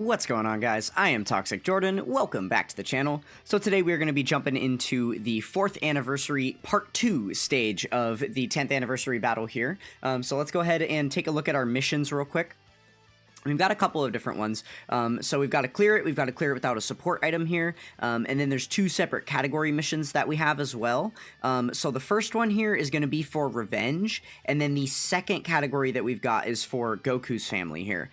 What's going on, guys? I am Toxic Jordan. Welcome back to the channel. So today we're going to be jumping into the 4th anniversary part 2 stage of the 10th anniversary battle here. So let's go ahead and take a look at our missions real quick. We've got a couple of different ones. So we've got to clear it. We've got to clear it without a support item here. And then there's 2 separate category missions that we have as well. So the first one here is going to be for revenge. And then the second category that we've got is for Goku's family here.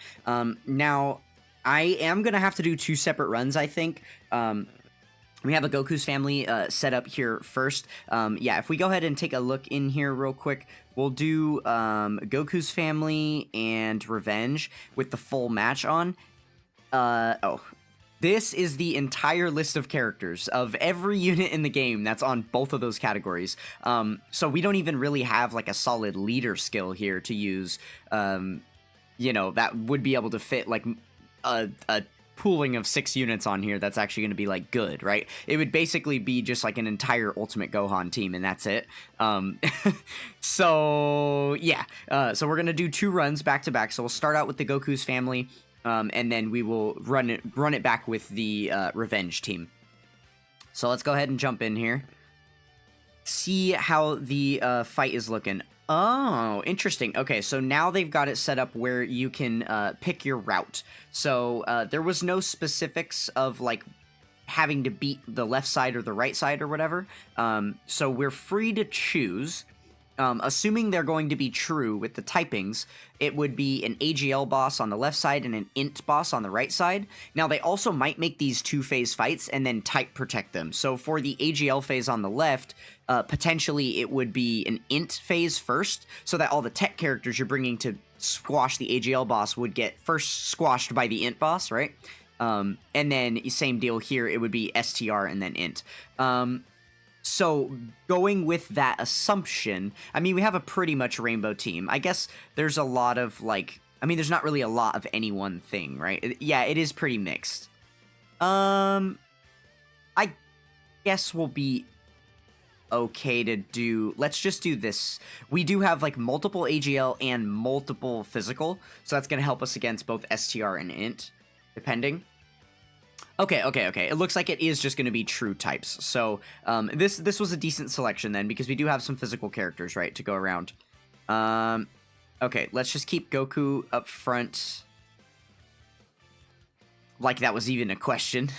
Now, I am going to have to do 2 separate runs, I think. We have a Goku's family set up here first. Yeah, if we go ahead and take a look in here real quick, we'll do Goku's family and revenge with the full match on. This is the entire list of characters of every unit in the game that's on both of those categories. So we don't even really have like a solid leader skill here to use, you know, that would be able to fit like a pooling of 6 units on here that's actually going to be like good, right? It would basically be just like an entire Ultimate Gohan team, and that's it. So yeah, so we're gonna do 2 runs back to back. So we'll start out with the Goku's family, and then we will run it back with the revenge team. So let's go ahead and jump in here. See how the fight is looking. Oh, interesting. Okay, so now they've got it set up where you can pick your route. So there was no specifics of like having to beat the left side or the right side or whatever. So we're free to choose. Assuming they're going to be true with the typings, it would be an AGL boss on the left side and an int boss on the right side. Now, they also might make these 2-phase fights and then type protect them. So for the AGL phase on the left, potentially it would be an int phase first, so that all the tech characters you're bringing to squash the AGL boss would get first squashed by the int boss, right? And then same deal here, it would be STR and then int. So, going with that assumption, I mean, we have a pretty much rainbow team. I guess there's a lot of, like, I mean, there's not really a lot of any one thing, right? Yeah, it is pretty mixed. I guess we'll be okay to do, let's just do this. We do have, like, multiple AGL and multiple physical, so that's going to help us against both STR and int, depending. Okay. It looks like it is just going to be true types. So this was a decent selection then, because we do have some physical characters, right, to go around. Okay, let's just keep Goku up front. Like that was even a question.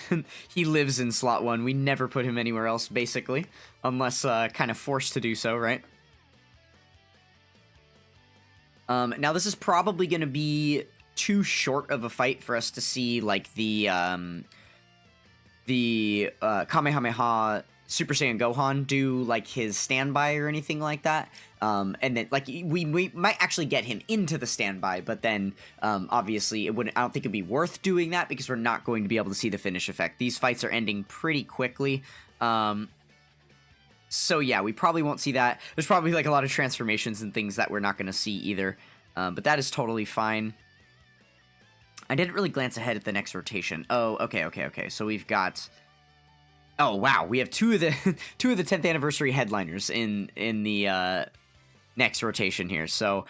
He lives in slot 1. We never put him anywhere else, basically, unless kind of forced to do so, right? Now this is probably going to be too short of a fight for us to see like the Kamehameha Super Saiyan Gohan do like his standby or anything like that. And then like we might actually get him into the standby, but then obviously I don't think it'd be worth doing that because we're not going to be able to see the finish effect. These fights are ending pretty quickly. So yeah, we probably won't see that. There's probably like a lot of transformations and things that we're not going to see either. But that is totally fine. I didn't really glance ahead at the next rotation. Oh, okay. So we've got... Oh, wow. We have two of the 10th anniversary headliners in the next rotation here. So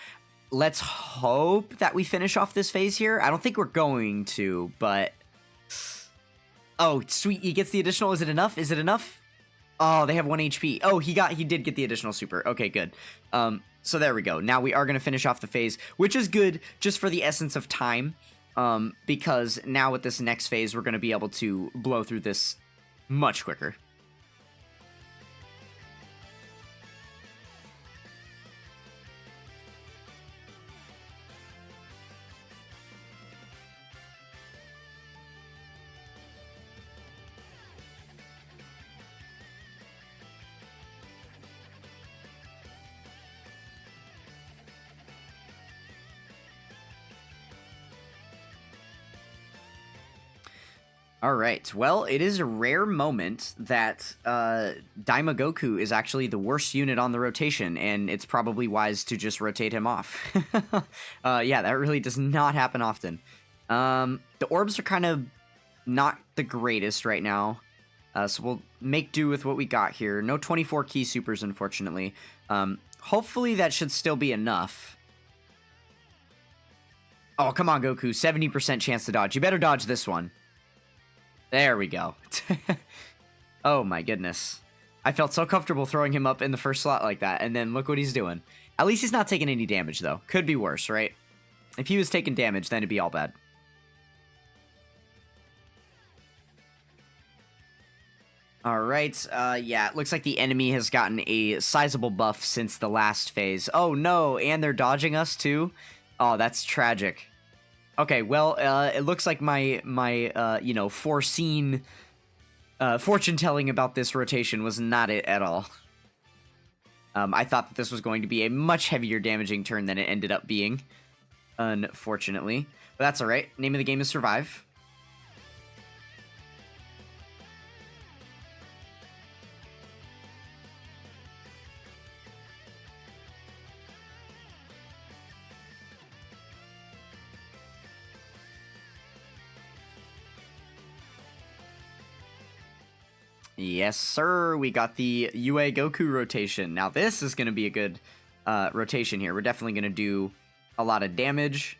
let's hope that we finish off this phase here. I don't think we're going to, but... Oh, sweet. He gets the additional. Is it enough? Is it enough? Oh, they have 1 HP. Oh, he did get the additional super. Okay, good. So there we go. Now we are going to finish off the phase, which is good just for the essence of time. Because now with this next phase, we're going to be able to blow through this much quicker. Alright, well, it is a rare moment that Daima Goku is actually the worst unit on the rotation, and it's probably wise to just rotate him off. Yeah, that really does not happen often. The orbs are kind of not the greatest right now, so we'll make do with what we got here. No 24 key supers, unfortunately. Hopefully that should still be enough. Oh, come on, Goku. 70% chance to dodge. You better dodge this one. There we go. Oh, my goodness. I felt so comfortable throwing him up in the first slot like that, and then look what he's doing. At least he's not taking any damage, though. Could be worse, right? If he was taking damage, then it'd be all bad. Alright, yeah, it looks like the enemy has gotten a sizable buff since the last phase. Oh, no, and they're dodging us, too? Oh, that's tragic. Okay, well, it looks like my you know, foreseen fortune-telling about this rotation was not it at all. I thought that this was going to be a much heavier damaging turn than it ended up being, unfortunately. But that's alright. Name of the game is Survive. Yes, sir. We got the UA Goku rotation. Now, this is going to be a good rotation here. We're definitely going to do a lot of damage.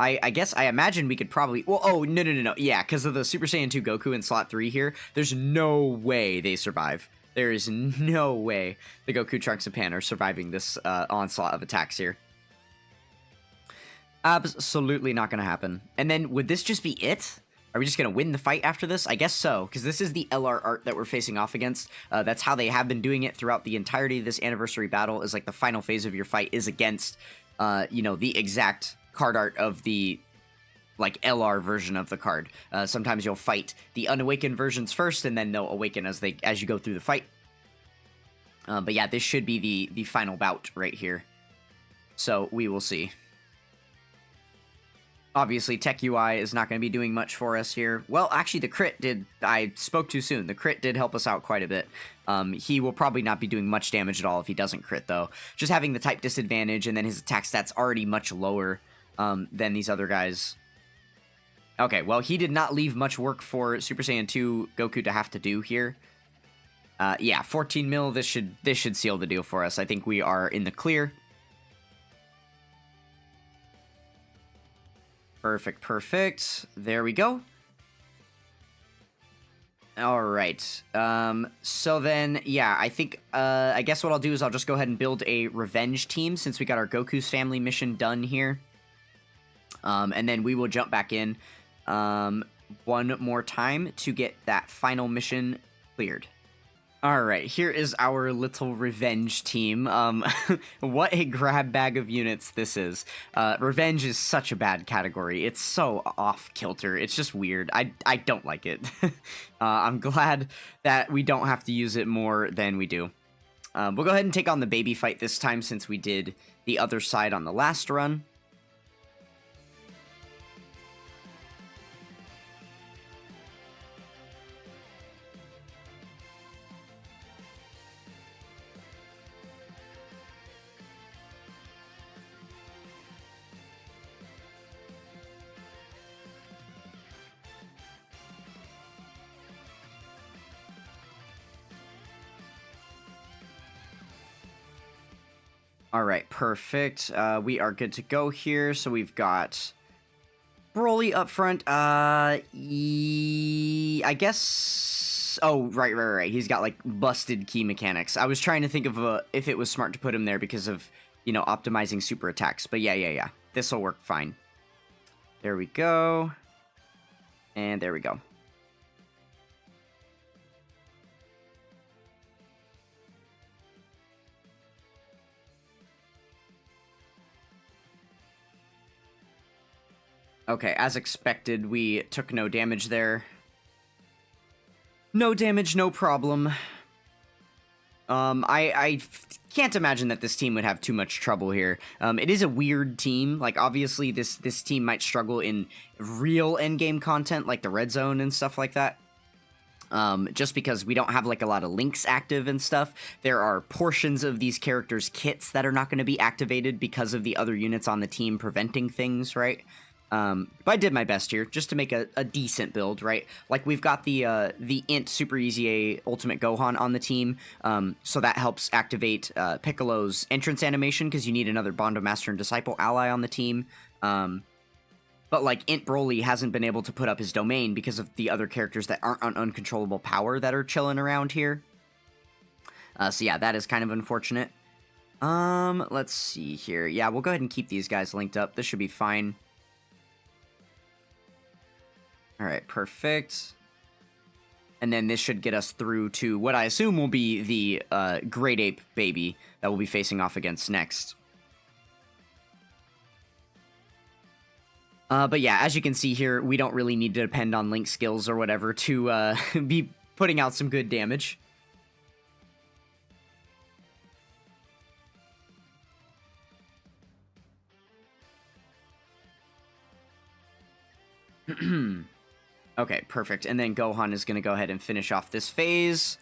I guess, I imagine we could probably... Well, oh, no. Yeah, because of the Super Saiyan 2 Goku in slot 3 here, there's no way they survive. There is no way the Goku, Trunks, and Pan are surviving this onslaught of attacks here. Absolutely not going to happen. And then, would this just be it? Are we just going to win the fight after this? I guess so, because this is the LR art that we're facing off against. That's how they have been doing it throughout the entirety of this anniversary battle, is like the final phase of your fight is against, you know, the exact card art of the, like, LR version of the card. Sometimes you'll fight the unawakened versions first, and then they'll awaken as you go through the fight. But yeah, this should be the final bout right here. So, we will see. Obviously, Tech UI is not going to be doing much for us here. Well, actually, the crit did... I spoke too soon. The crit did help us out quite a bit. He will probably not be doing much damage at all if he doesn't crit, though. Just having the type disadvantage, and then his attack stats already much lower than these other guys. Okay, well, he did not leave much work for Super Saiyan 2 Goku to have to do here. Yeah, 14 mil, this should seal the deal for us. I think we are in the clear. Perfect. There we go. Alright. So then, yeah, I think, I guess what I'll do is I'll just go ahead and build a revenge team since we got our Goku's family mission done here. And then we will jump back in, one more time to get that final mission cleared. Alright, here is our little revenge team. What a grab bag of units this is. Revenge is such a bad category. It's so off-kilter. It's just weird. I don't like it. I'm glad that we don't have to use it more than we do. We'll go ahead and take on the baby fight this time since we did the other side on the last run. Alright, perfect. We are good to go here. So we've got Broly up front. I guess... Oh, right. He's got, like, busted key mechanics. I was trying to think of if it was smart to put him there because of, you know, optimizing super attacks. But yeah. This'll work fine. There we go. And there we go. Okay, as expected, we took no damage there. No damage, no problem. I can't imagine that this team would have too much trouble here. It is a weird team. Like, obviously, this team might struggle in real endgame content, like the Red Zone and stuff like that. Just because we don't have, like, a lot of links active and stuff. There are portions of these characters' kits that are not going to be activated because of the other units on the team preventing things, right? But I did my best here just to make a decent build, right? Like we've got the Int Super Easy A Ultimate Gohan on the team, so that helps activate Piccolo's entrance animation because you need another Bondo Master and Disciple ally on the team. But like Int Broly hasn't been able to put up his domain because of the other characters that aren't on uncontrollable power that are chilling around here. So yeah, that is kind of unfortunate. Let's see here. Yeah, we'll go ahead and keep these guys linked up. This should be fine. All right, perfect. And then this should get us through to what I assume will be the Great Ape baby that we'll be facing off against next. But yeah, as you can see here, we don't really need to depend on Link skills or whatever to be putting out some good damage. Okay, perfect. And then Gohan is going to go ahead and finish off this phase.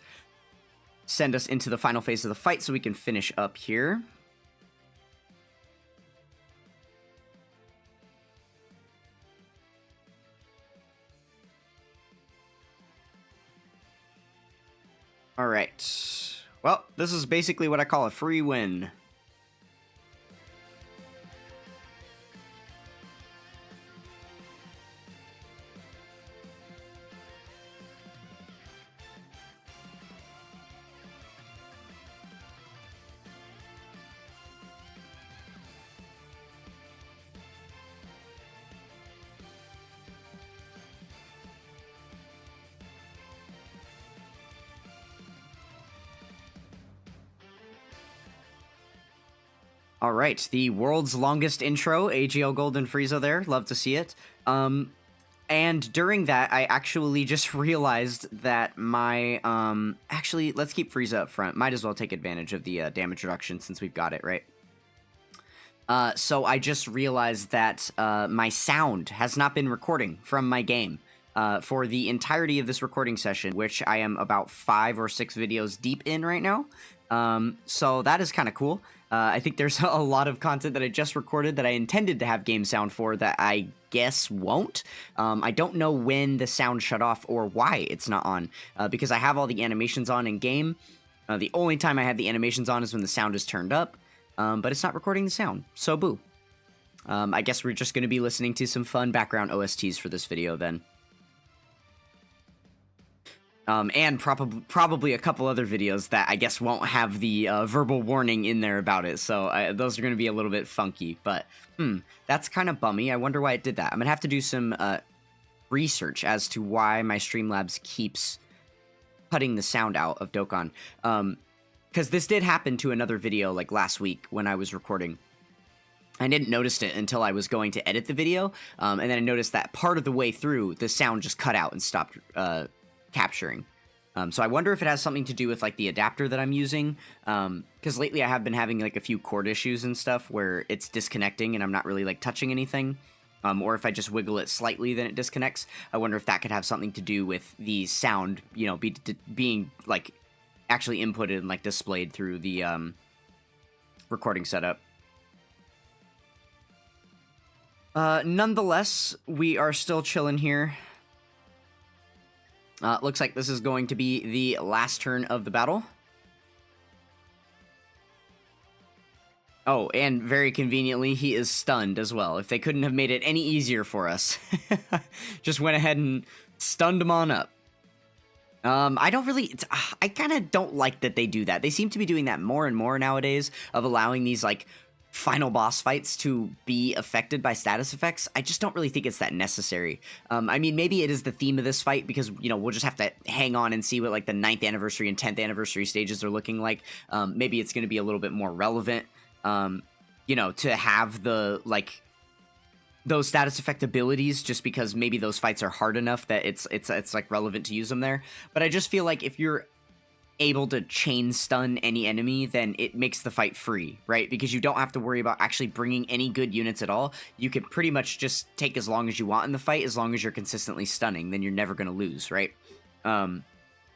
Send us into the final phase of the fight so we can finish up here. All right. Well, this is basically what I call a free win. All right, the world's longest intro, AGL Golden Frieza there. Love to see it. And during that, I actually just realized that my, actually, let's keep Frieza up front. Might as well take advantage of the damage reduction since we've got it, right? So I just realized that my sound has not been recording from my game for the entirety of this recording session, which I am about 5 or 6 videos deep in right now. So that is kind of cool. I think there's a lot of content that I just recorded that I intended to have game sound for that I guess won't. I don't know when the sound shut off or why it's not on, because I have all the animations on in game. The only time I have the animations on is when the sound is turned up, but it's not recording the sound, so boo. I guess we're just going to be listening to some fun background OSTs for this video then. And probably a couple other videos that I guess won't have the verbal warning in there about it, so those are going to be a little bit funky, but that's kind of bummy. I wonder why it did that. I'm going to have to do some research as to why my Streamlabs keeps cutting the sound out of Dokkan, because this did happen to another video like last week when I was recording. I didn't notice it until I was going to edit the video, and then I noticed that part of the way through, the sound just cut out and stopped capturing. So I wonder if it has something to do with like the adapter that I'm using, because lately I have been having like a few cord issues and stuff where it's disconnecting and I'm not really like touching anything, or if I just wiggle it slightly then it disconnects. I wonder if that could have something to do with the sound, you know, being like actually inputted and like displayed through the recording setup. Nonetheless, we are still chilling here. Looks like this is going to be the last turn of the battle. Oh, and very conveniently, he is stunned as well. If they couldn't have made it any easier for us. Just went ahead and stunned him on up. I don't really... I kind of don't like that they do that. They seem to be doing that more and more nowadays, of allowing these, like, final boss fights to be affected by status effects. I just don't really think it's that necessary. I mean, maybe it is the theme of this fight because, you know, we'll just have to hang on and see what like the 9th anniversary and 10th anniversary stages are looking like. Maybe it's going to be a little bit more relevant, you know, to have the, like, those status effect abilities, just because maybe those fights are hard enough that it's like relevant to use them there. But I just feel like if you're able to chain stun any enemy, then it makes the fight free, right? Because you don't have to worry about actually bringing any good units at all. You can pretty much just take as long as you want in the fight, as long as you're consistently stunning, then you're never going to lose, right?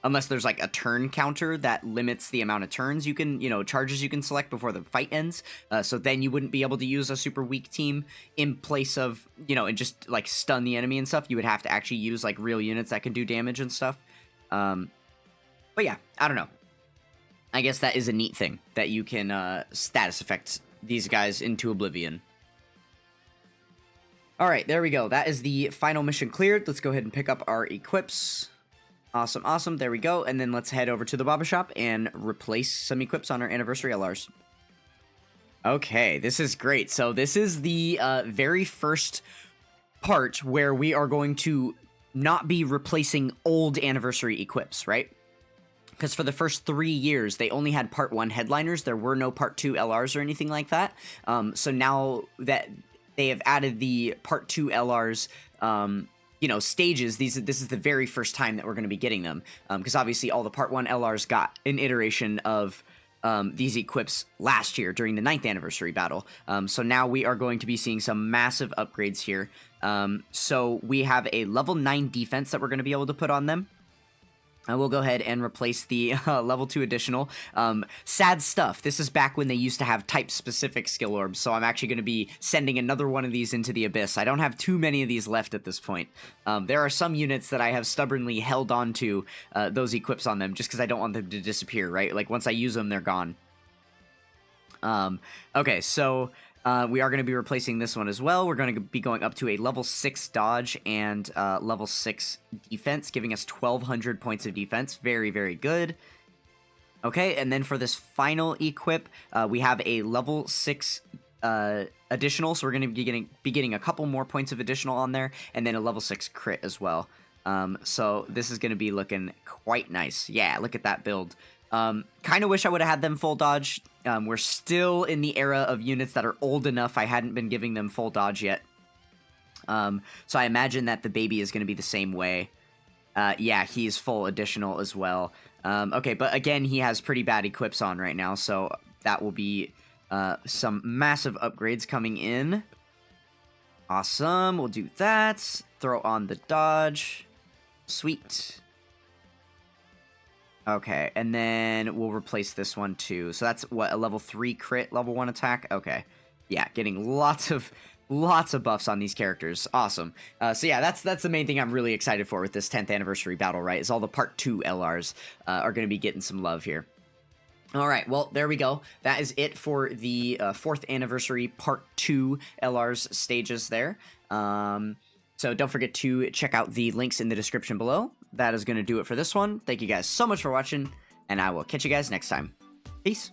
unless there's like a turn counter that limits the amount of turns you can, charges you can select before the fight ends. So then you wouldn't be able to use a super weak team in place of, and just like stun the enemy and stuff. You would have to actually use like real units that can do damage and stuff. But yeah, I don't know. I guess that is a neat thing that you can status effect these guys into oblivion. All right, there we go. That is the final mission cleared. Let's go ahead and pick up our equips. Awesome, awesome. There we go. And then let's head over to the Baba Shop and replace some equips on our anniversary LRs. Okay, this is great. So this is the very first part where we are going to not be replacing old anniversary equips, right? Because for the first 3 years, they only had Part 1 headliners. There were no Part 2 LRs or anything like that. So now that they have added the Part 2 LRs, stages, this is the very first time that we're going to be getting them. Because obviously all the Part 1 LRs got an iteration of these equips last year during the 9th anniversary battle. So now we are going to be seeing some massive upgrades here. So we have a level 9 defense that we're going to be able to put on them. I will go ahead and replace the level 2 additional. Sad stuff. This is back when they used to have type-specific skill orbs, so I'm actually going to be sending another one of these into the abyss. I don't have too many of these left at this point. There are some units that I have stubbornly held on to those equips on them just because I don't want them to disappear, right? Like, once I use them, they're gone. Okay, so we are going to be replacing this one as well. We're going to be going up to a level 6 dodge and level 6 defense, giving us 1,200 points of defense. Very, very good. Okay, and then for this final equip, we have a level 6 additional, so we're going to be getting a couple more points of additional on there, and then a level 6 crit as well. So this is going to be looking quite nice. Yeah, look at that build. Kind of wish I would have had them full dodge. We're still in the era of units that are old enough. I hadn't been giving them full dodge yet. So I imagine that the baby is going to be the same way. Yeah, he's full additional as well. Okay, but again, he has pretty bad equips on right now, so that will be some massive upgrades coming in. Awesome, we'll do that. Throw on the dodge. Sweet. Okay, and then we'll replace this one too. So that's what, a level 3 crit, level 1 attack? Okay. Yeah, getting lots of buffs on these characters. Awesome. So yeah, that's the main thing I'm really excited for with this 10th anniversary battle, right? Is all the Part 2 LRs are going to be getting some love here. All right, well, there we go. That is it for the 4th anniversary Part 2 LRs stages there. So don't forget to check out the links in the description below. That is going to do it for this one. Thank you guys so much for watching, and I will catch you guys next time. Peace.